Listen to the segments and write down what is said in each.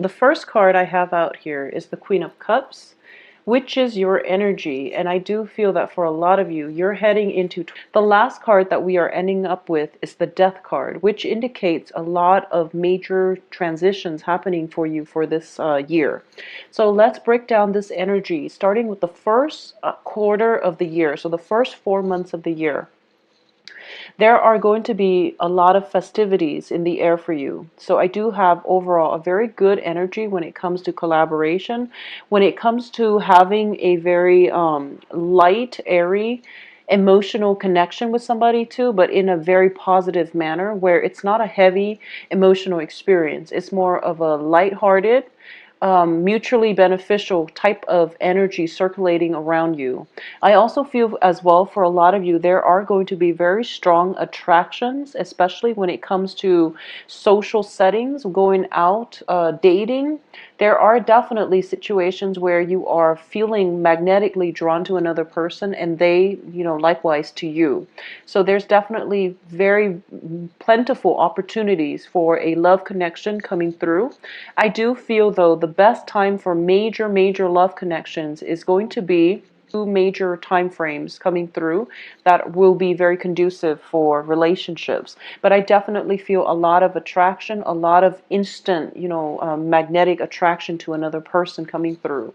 The first card I have out here is the Queen of Cups, which is your energy. And I do feel that for a lot of you, you're heading into the last card that we are ending up with is the Death card, which indicates a lot of major transitions happening for you for this year. So let's break down this energy, starting with the first quarter of the year. So the first 4 months of the year. There are going to be a lot of festivities in the air for you. So I do have overall a very good energy when it comes to collaboration, when it comes to having a very light, airy, emotional connection with somebody too, but in a very positive manner where it's not a heavy emotional experience. It's more of a lighthearted, mutually beneficial type of energy circulating around you. I also feel as well for a lot of you, there are going to be very strong attractions, especially when it comes to social settings, going out, dating. There are definitely situations where you are feeling magnetically drawn to another person and they, likewise to you. So there's definitely very plentiful opportunities for a love connection coming through. I do feel though the best time for major love connections is going to be two major time frames coming through that will be very conducive for relationships. But I definitely feel a lot of attraction, a lot of instant, magnetic attraction to another person coming through.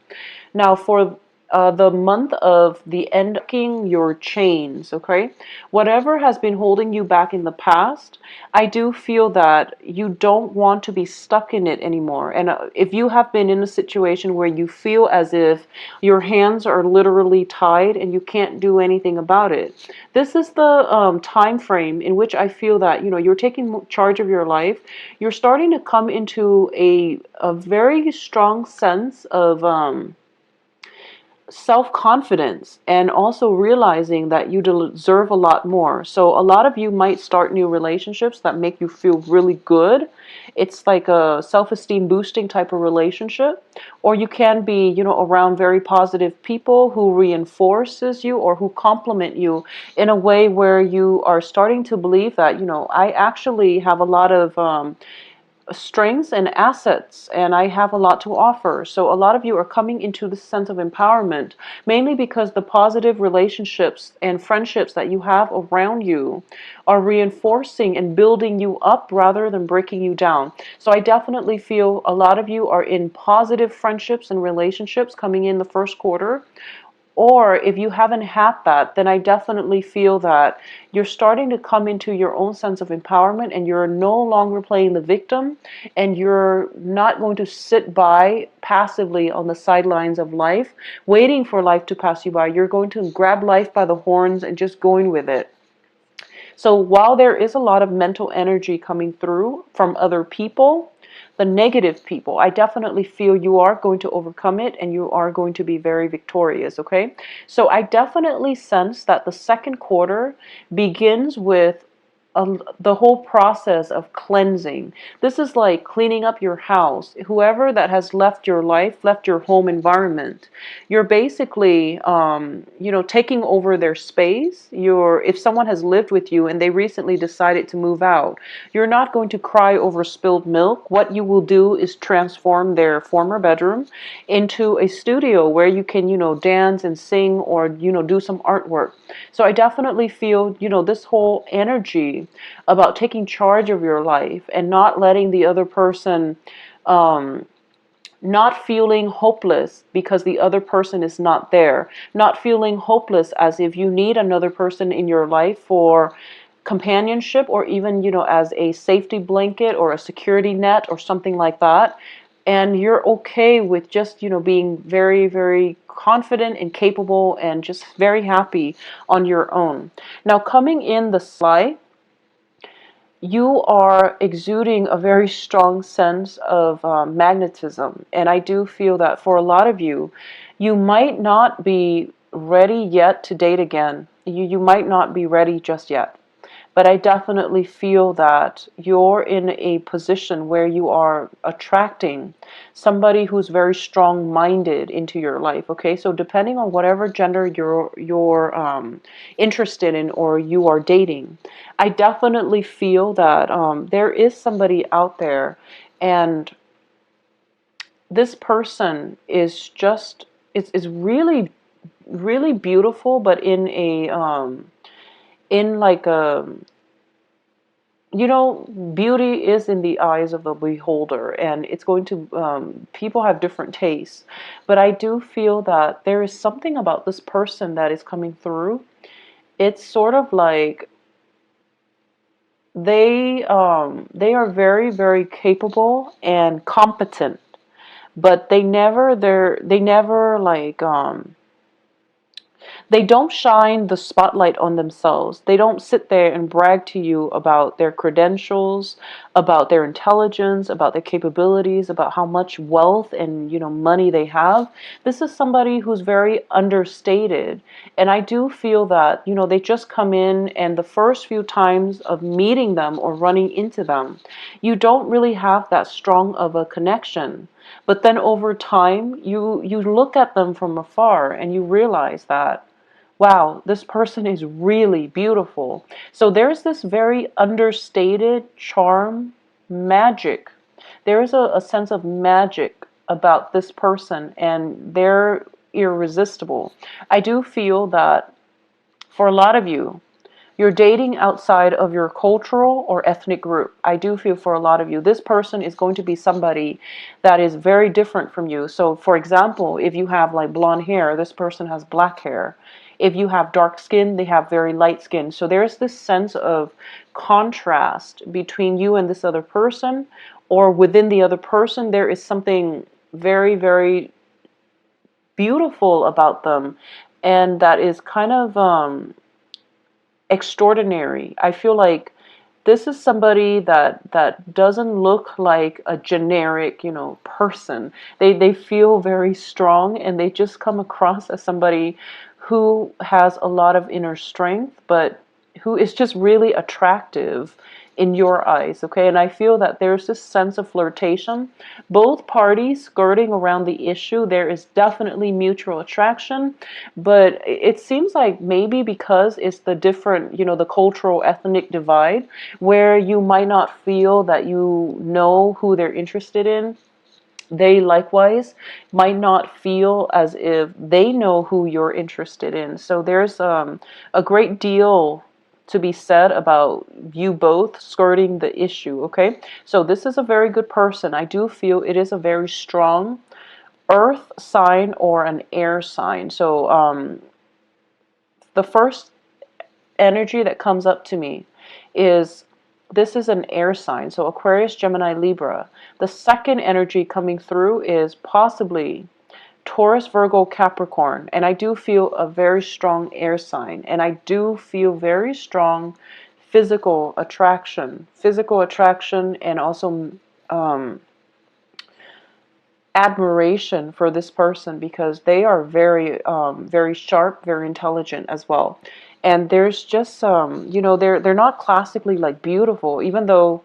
Now, for the month of the ending your chains, okay? Whatever has been holding you back in the past, I do feel that you don't want to be stuck in it anymore. And if you have been in a situation where you feel as if your hands are literally tied and you can't do anything about it, this is the time frame in which I feel that, you're taking charge of your life. You're starting to come into a very strong sense of self-confidence and also realizing that you deserve a lot more. So a lot of you might start new relationships that make you feel really good. It's like a self-esteem boosting type of relationship. Or you can be, around very positive people who reinforces you or who compliment you in a way where you are starting to believe that, I actually have a lot of strengths and assets and I have a lot to offer. So a lot of you are coming into this sense of empowerment, mainly because the positive relationships and friendships that you have around you are reinforcing and building you up rather than breaking you down. So I definitely feel a lot of you are in positive friendships and relationships coming in the first quarter. Or if you haven't had that, then I definitely feel that you're starting to come into your own sense of empowerment and you're no longer playing the victim and you're not going to sit by passively on the sidelines of life, waiting for life to pass you by. You're going to grab life by the horns and just going with it. So while there is a lot of mental energy coming through from other people, the negative people, I definitely feel you are going to overcome it and you are going to be very victorious, okay? So I definitely sense that the second quarter begins with the whole process of cleansing. This is like cleaning up your house. Whoever that has left your life, left your home environment, you're basically, taking over their space. If someone has lived with you and they recently decided to move out, you're not going to cry over spilled milk. What you will do is transform their former bedroom into a studio where you can, dance and sing or, do some artwork. So I definitely feel, this whole energy about taking charge of your life and not letting the other person, not feeling hopeless because the other person is not there, not feeling hopeless as if you need another person in your life for companionship or even, as a safety blanket or a security net or something like that. And you're okay with just, being very, very confident and capable and just very happy on your own. Now, coming in the slide, you are exuding a very strong sense of magnetism. And I do feel that for a lot of you, you might not be ready yet to date again. You might not be ready just yet. But I definitely feel that you're in a position where you are attracting somebody who's very strong-minded into your life. Okay, so depending on whatever gender you're interested in or you are dating, I definitely feel that there is somebody out there, and this person is just, is really, really beautiful, but in a, in like a, you know, beauty is in the eyes of the beholder, and it's going to, people have different tastes. But I do feel that there is something about this person that is coming through. It's sort of like they are very, very capable and competent, but they never like, they don't shine the spotlight on themselves. They don't sit there and brag to you about their credentials, about their intelligence, about their capabilities, about how much wealth and, money they have. This is somebody who's very understated. And I do feel that, they just come in, and the first few times of meeting them or running into them, you don't really have that strong of a connection. But then over time, you look at them from afar and you realize that, wow, this person is really beautiful. So there's this very understated charm, magic. There is a sense of magic about this person, and they're irresistible. I do feel that for a lot of you, you're dating outside of your cultural or ethnic group. I do feel for a lot of you, this person is going to be somebody that is very different from you. So, for example, if you have like blonde hair, this person has black hair. If you have dark skin, they have very light skin. So there's this sense of contrast between you and this other person, or within the other person, there is something very, very beautiful about them, and that is kind of, extraordinary. I feel like this is somebody that doesn't look like a generic, person. They feel very strong, and they just come across as somebody who has a lot of inner strength, but who is just really attractive in your eyes, okay? And I feel that there's this sense of flirtation. Both parties skirting around the issue, there is definitely mutual attraction, but it seems like maybe because it's the different, the cultural ethnic divide, where you might not feel that you know who they're interested in, they likewise might not feel as if they know who you're interested in. So there's, a great deal to be said about you both skirting the issue, okay? So this is a very good person. I do feel it is a very strong earth sign or an air sign. So, the first energy that comes up to me is, this is an air sign, so Aquarius, Gemini, Libra. The second energy coming through is possibly Taurus, Virgo, Capricorn, and I do feel a very strong air sign, and I do feel very strong physical attraction, and also, admiration for this person, because they are very, very sharp, very intelligent as well. And there's just, they're not classically like beautiful, even though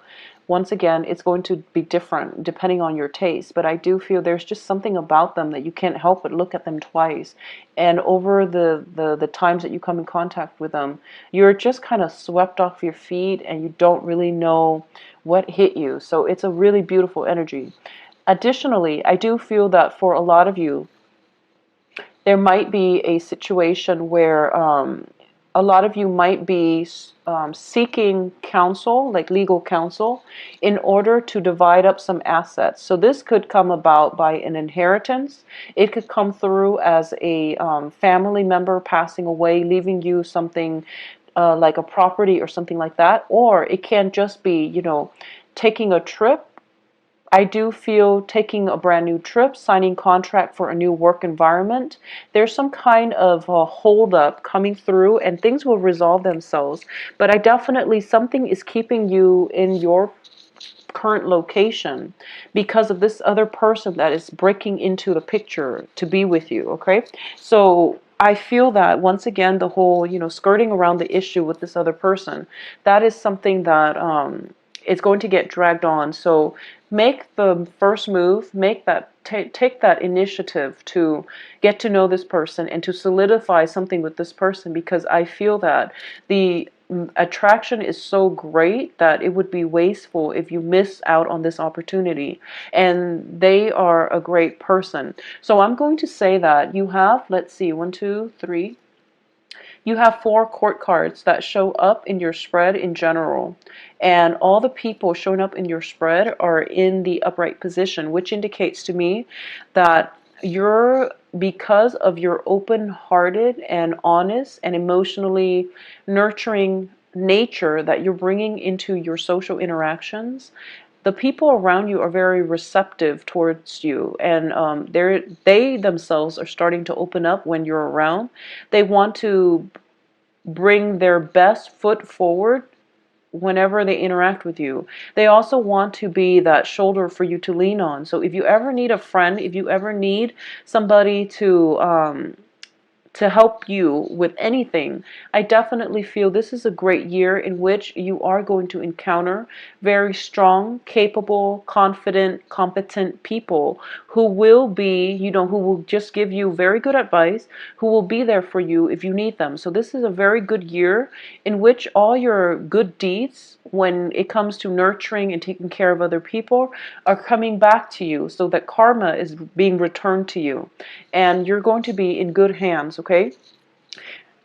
once again it's going to be different depending on your taste. But I do feel there's just something about them that you can't help but look at them twice. And over the times that you come in contact with them, you're just kind of swept off your feet, and you don't really know what hit you. So it's a really beautiful energy. Additionally, I do feel that for a lot of you, there might be a situation where, a lot of you might be, seeking counsel, like legal counsel, in order to divide up some assets. So this could come about by an inheritance. It could come through as a, family member passing away, leaving you something, like a property or something like that. Or it can just be, taking a trip. I do feel taking a brand new trip, signing contract for a new work environment. There's some kind of a hold up coming through, and things will resolve themselves. But I definitely, something is keeping you in your current location because of this other person that is breaking into the picture to be with you, okay? So I feel that once again, the whole, skirting around the issue with this other person, that is something that, is going to get dragged on. So make the first move, take that initiative to get to know this person and to solidify something with this person, because I feel that the attraction is so great that it would be wasteful if you miss out on this opportunity. And they are a great person. So I'm going to say that you have, let's see, one, two, three. You have 4 court cards that show up in your spread in general. And all the people showing up in your spread are in the upright position, which indicates to me that you're, because of your open-hearted and honest and emotionally nurturing nature that you're bringing into your social interactions, the people around you are very receptive towards you, and they themselves are starting to open up when you're around. They want to bring their best foot forward whenever they interact with you. They also want to be that shoulder for you to lean on. So if you ever need a friend, if you ever need somebody to help you with anything, I definitely feel this is a great year in which you are going to encounter very strong, capable, confident, competent people who will be, who will just give you very good advice, who will be there for you if you need them. So this is a very good year in which all your good deeds, when it comes to nurturing and taking care of other people, are coming back to you, so that karma is being returned to you. And you're going to be in good hands, okay?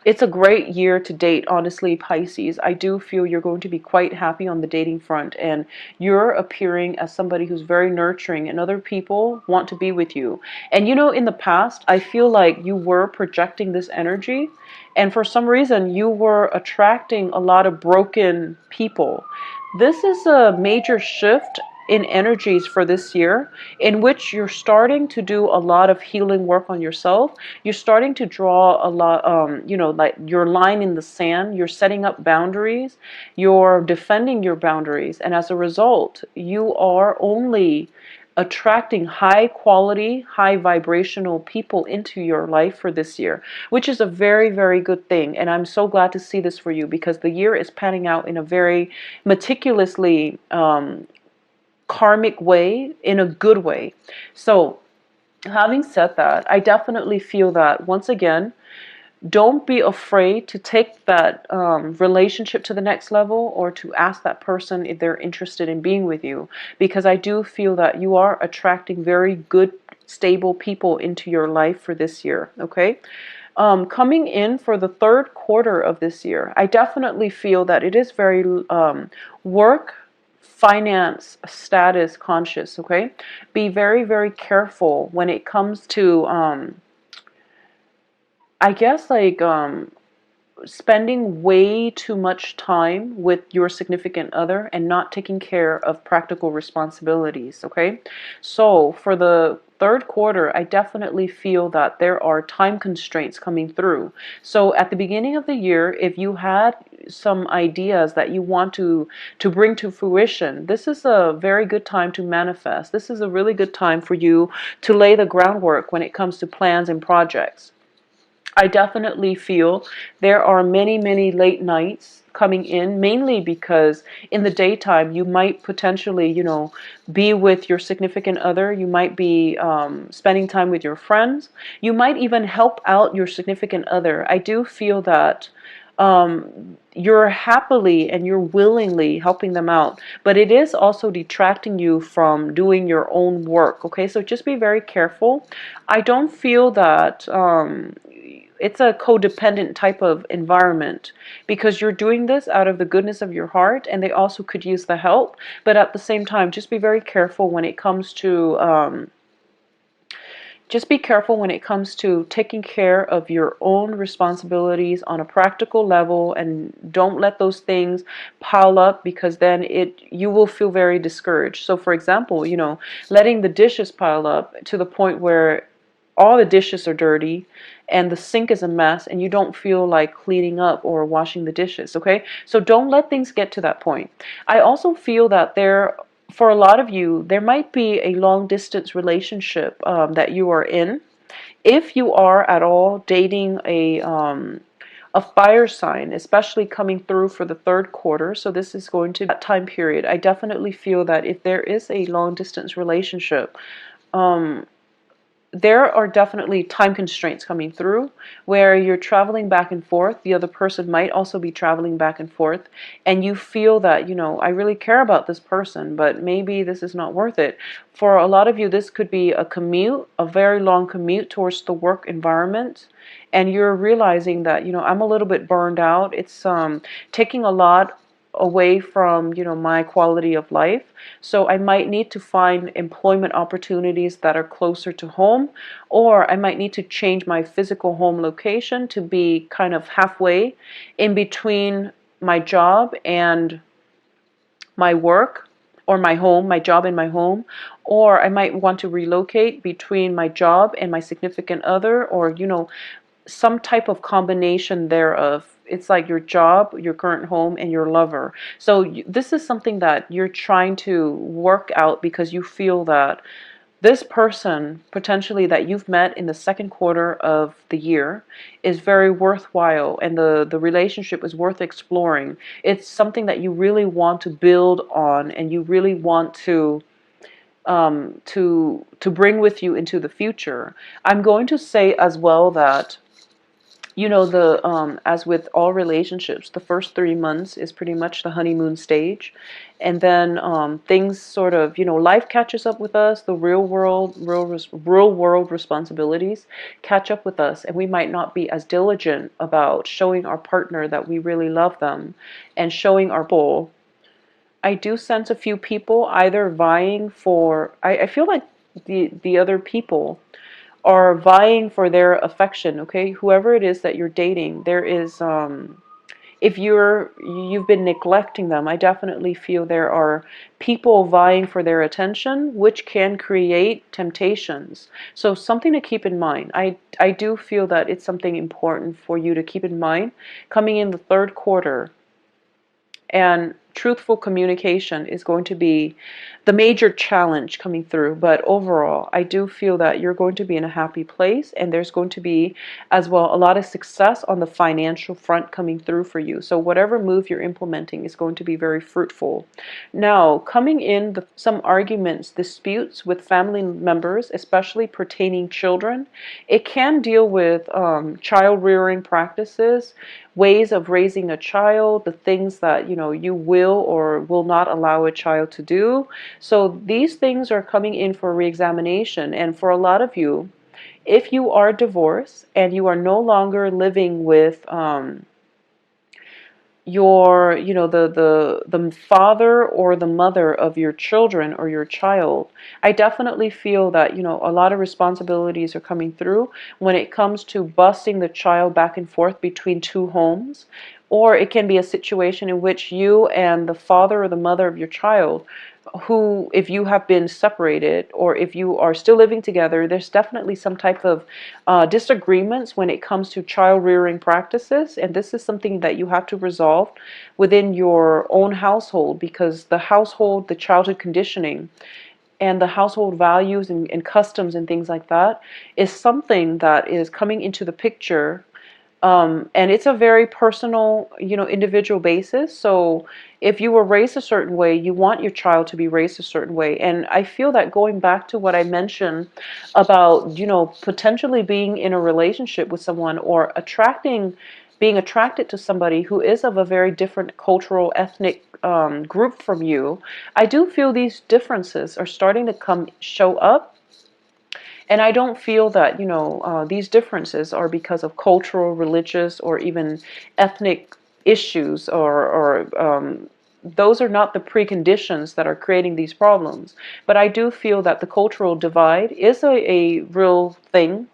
It's a great year to date, honestly, Pisces. I do feel you're going to be quite happy on the dating front, and you're appearing as somebody who's very nurturing, and other people want to be with you. And in the past, I feel like you were projecting this energy, and for some reason, you were attracting a lot of broken people. This is a major shift in energies for this year, in which you're starting to do a lot of healing work on yourself. You're starting to draw a lot, like your line in the sand. You're setting up boundaries. You're defending your boundaries. And as a result, you are only attracting high quality, high vibrational people into your life for this year, which is a very, very good thing. And I'm so glad to see this for you, because the year is panning out in a very meticulously karmic way, in a good way. So having said that, I definitely feel that, once again, don't be afraid to take that relationship to the next level, or to ask that person if they're interested in being with you, because I do feel that you are attracting very good, stable people into your life for this year, okay? Coming in for the 3rd quarter of this year, I definitely feel that it is very work, finance, status conscious, okay? Be very, very careful when it comes to, I guess, like, spending way too much time with your significant other and not taking care of practical responsibilities, okay? So for the 3rd quarter, I definitely feel that there are time constraints coming through. So at the beginning of the year, if you had some ideas that you want to bring to fruition, this is a very good time to manifest. This is a really good time for you to lay the groundwork when it comes to plans and projects. I definitely feel there are many, many late nights coming in, mainly because in the daytime you might potentially, be with your significant other. You might be spending time with your friends. You might even help out your significant other. I do feel that you're happily and you're willingly helping them out, but it is also detracting you from doing your own work, okay? So just be very careful. I don't feel that it's a codependent type of environment, because you're doing this out of the goodness of your heart, and they also could use the help. But at the same time, just be very careful when it comes to taking care of your own responsibilities on a practical level, and don't let those things pile up, because then you will feel very discouraged. So for example, letting the dishes pile up to the point where all the dishes are dirty and the sink is a mess, and you don't feel like cleaning up or washing the dishes, okay? So don't let things get to that point. I also feel that for a lot of you, there might be a long distance relationship that you are in. If you are at all dating a fire sign, especially coming through for the 3rd quarter, so this is going to be that time period. I definitely feel that if there is a long distance relationship, there are definitely time constraints coming through where you're traveling back and forth. The other person might also be traveling back and forth, and you feel that, I really care about this person, but maybe this is not worth it. For a lot of you, this could be a commute, a very long commute towards the work environment, and you're realizing that, I'm a little bit burned out. It's taking a lot away from, my quality of life. So I might need to find employment opportunities that are closer to home, or I might need to change my physical home location to be kind of halfway in between my job and my work, or my home, my job and my home. Or I might want to relocate between my job and my significant other, or, some type of combination thereof. It's like your job, your current home, and your lover. So this is something that you're trying to work out because you feel that this person potentially that you've met in the second quarter of the year is very worthwhile, and the relationship is worth exploring. It's something that you really want to build on, and you really want to bring with you into the future. I'm going to say as well that, the as with all relationships, the first 3 months is pretty much the honeymoon stage, and then things sort of, life catches up with us. The real world responsibilities catch up with us, and we might not be as diligent about showing our partner that we really love them and showing our pull. I do sense a few people either vying for. I feel like the other people are vying for their affection. Okay, whoever it is that you're dating, there is if you've been neglecting them, I definitely feel there are people vying for their attention, which can create temptations. So something to keep in mind. I do feel that it's something important for you to keep in mind coming in the third quarter. And truthful communication is going to be the major challenge coming through. But overall, I do feel that you're going to be in a happy place, and there's going to be as well a lot of success on the financial front coming through for you. So whatever move you're implementing is going to be very fruitful. Now, coming in some arguments, disputes with family members, especially pertaining children. It can deal with child rearing practices, ways of raising a child, the things that you will or will not allow a child to do. So these things are coming in for reexamination. And for a lot of you, if you are divorced and you are no longer living with your, the father or the mother of your children or your child, I definitely feel that, a lot of responsibilities are coming through when it comes to busing the child back and forth between two homes. Or it can be a situation in which you and the father or the mother of your child, who, if you have been separated or if you are still living together, there's definitely some type of disagreements when it comes to child rearing practices. And this is something that you have to resolve within your own household, because the household, the childhood conditioning, and the household values and customs and things like that is something that is coming into the picture. And it's a very personal, individual basis. So if you were raised a certain way, you want your child to be raised a certain way. And I feel that going back to what I mentioned about, potentially being in a relationship with someone or being attracted to somebody who is of a very different cultural, ethnic group from you, I do feel these differences are starting to show up. And I don't feel that, these differences are because of cultural, religious, or even ethnic issues, or those are not the preconditions that are creating these problems. But I do feel that the cultural divide is a real thing.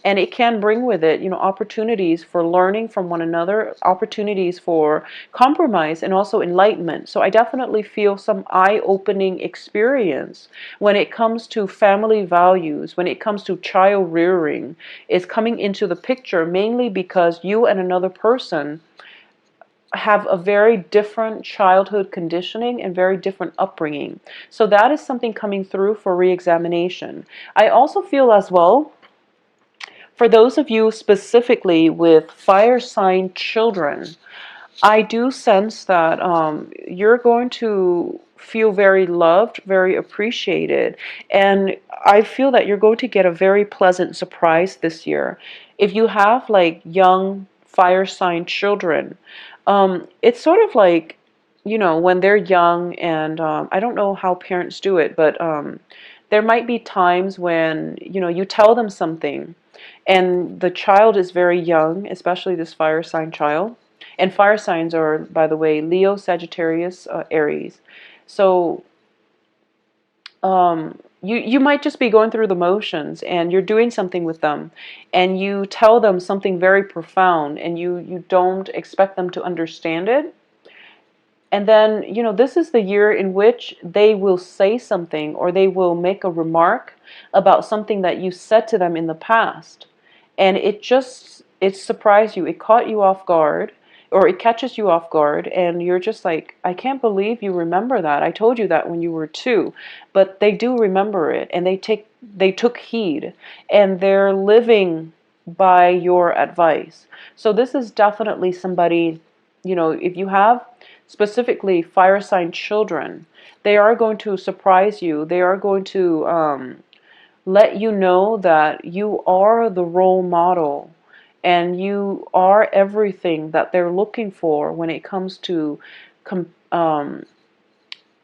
And it can bring with it, opportunities for learning from one another, opportunities for compromise, and also enlightenment. So I definitely feel some eye-opening experience when it comes to family values, when it comes to child rearing, is coming into the picture, mainly because you and another person have a very different childhood conditioning and very different upbringing. So that is something coming through for re-examination. I also feel as well, for those of you specifically with fire sign children, I do sense that you're going to feel very loved, very appreciated. And I feel that you're going to get a very pleasant surprise this year. If you have like young fire sign children, it's sort of like, when they're young, and I don't know how parents do it, but there might be times when, you tell them something and the child is very young, especially this fire sign child. And fire signs are, by the way, Leo, Sagittarius, Aries. So you might just be going through the motions and you're doing something with them and you tell them something very profound and you don't expect them to understand it. And then, this is the year in which they will say something or they will make a remark about something that you said to them in the past. And it surprised you. It caught you off guard, or it catches you off guard. And you're just like, I can't believe you remember that. I told you that when you were 2. But they do remember it, and they took heed, and they're living by your advice. So this is definitely somebody, if you have specifically fire sign children, they are going to surprise you. They are going to let you know that you are the role model and you are everything that they're looking for when it comes to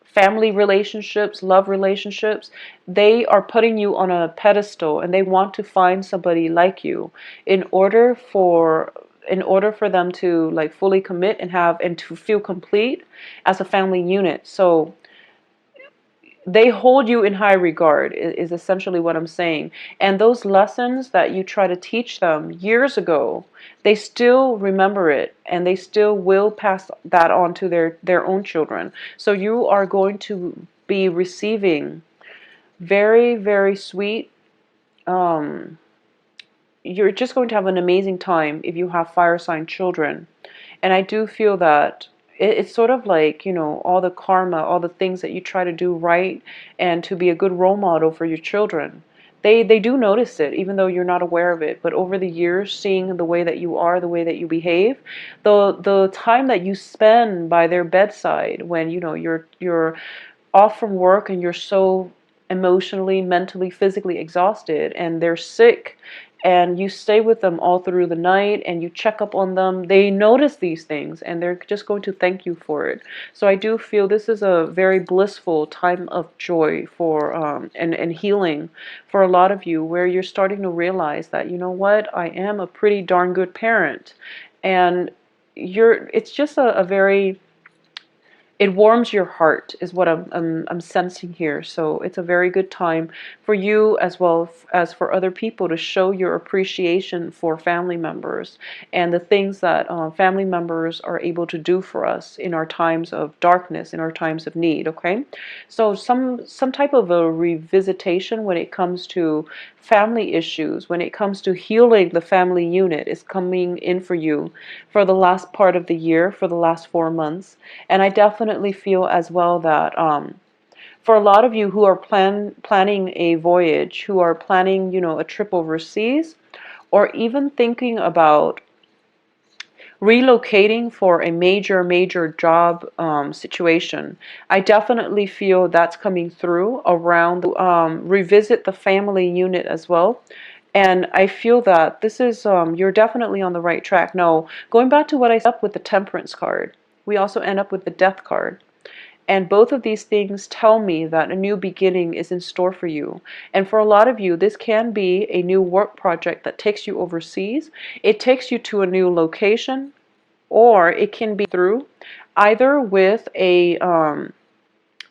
family relationships, love relationships. They are putting you on a pedestal and they want to find somebody like you in order for them to like fully commit and to feel complete as a family unit. So they hold you in high regard is essentially what I'm saying. And those lessons that you try to teach them years ago, they still remember it and they still will pass that on to their own children. So you are going to be receiving very, very sweet, you're just going to have an amazing time if you have fire sign children. And I do feel that it's sort of like, all the karma, all the things that you try to do right and to be a good role model for your children. They do notice it, even though you're not aware of it. But over the years, seeing the way that you are, the way that you behave, the time that you spend by their bedside when, you're off from work and you're so emotionally, mentally, physically exhausted and they're sick and you stay with them all through the night and you check up on them, they notice these things and they're just going to thank you for it. So I do feel this is a very blissful time of joy for and healing for a lot of you, where you're starting to realize that, you know what, I am a pretty darn good parent. And it's just a very, it warms your heart is what I'm sensing here. So it's a very good time for you as well as for other people to show your appreciation for family members and the things that family members are able to do for us in our times of darkness, in our times of need. Okay, so some type of a revisitation when it comes to family issues, when it comes to healing the family unit, is coming in for you for the last part of the year, for the last 4 months. And I definitely feel as well that for a lot of you who are planning a voyage, who are planning, a trip overseas, or even thinking about relocating for a major job situation, I definitely feel that's coming through around revisit the family unit as well. And I feel that this is, you're definitely on the right track. Now, going back to what I said up with the Temperance card, we also end up with the Death card. And both of these things tell me that a new beginning is in store for you. And for a lot of you, this can be a new work project that takes you overseas. It takes you to a new location, or it can be through either with a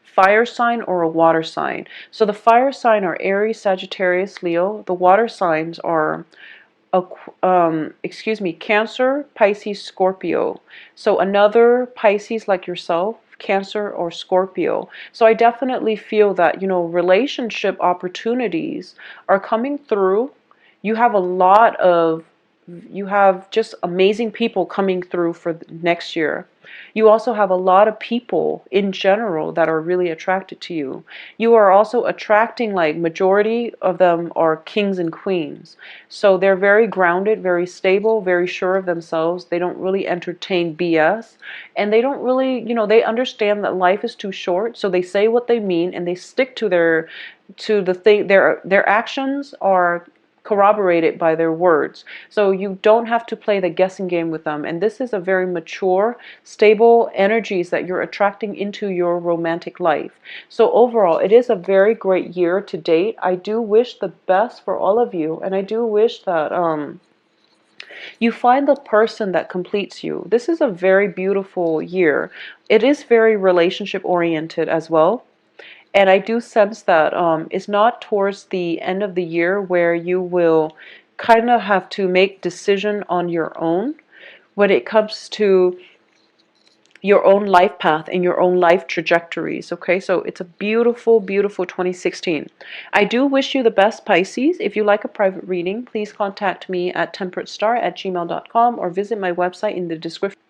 fire sign or a water sign. So the fire sign are Aries, Sagittarius, Leo. The water signs are Cancer, Pisces, Scorpio. So another Pisces like yourself, Cancer or Scorpio. So I definitely feel that, relationship opportunities are coming through. You have you have just amazing people coming through for next year. You also have a lot of people in general that are really attracted to you. You are also attracting, like, majority of them are kings and queens. So they're very grounded, very stable, very sure of themselves. They don't really entertain BS. And they don't really, they understand that life is too short. So they say what they mean and they stick to the thing. Their actions are corroborated by their words. So you don't have to play the guessing game with them. And this is a very mature, stable energies that you're attracting into your romantic life. So overall, it is a very great year to date. I do wish the best for all of you, and I do wish that you find the person that completes you. This is a very beautiful year. It is very relationship oriented as well. And I do sense that it's not towards the end of the year where you will kind of have to make decision on your own when it comes to your own life path and your own life trajectories. Okay, so it's a beautiful, beautiful 2016. I do wish you the best, Pisces. If you like a private reading, please contact me at temperatestar@gmail.com or visit my website in the description.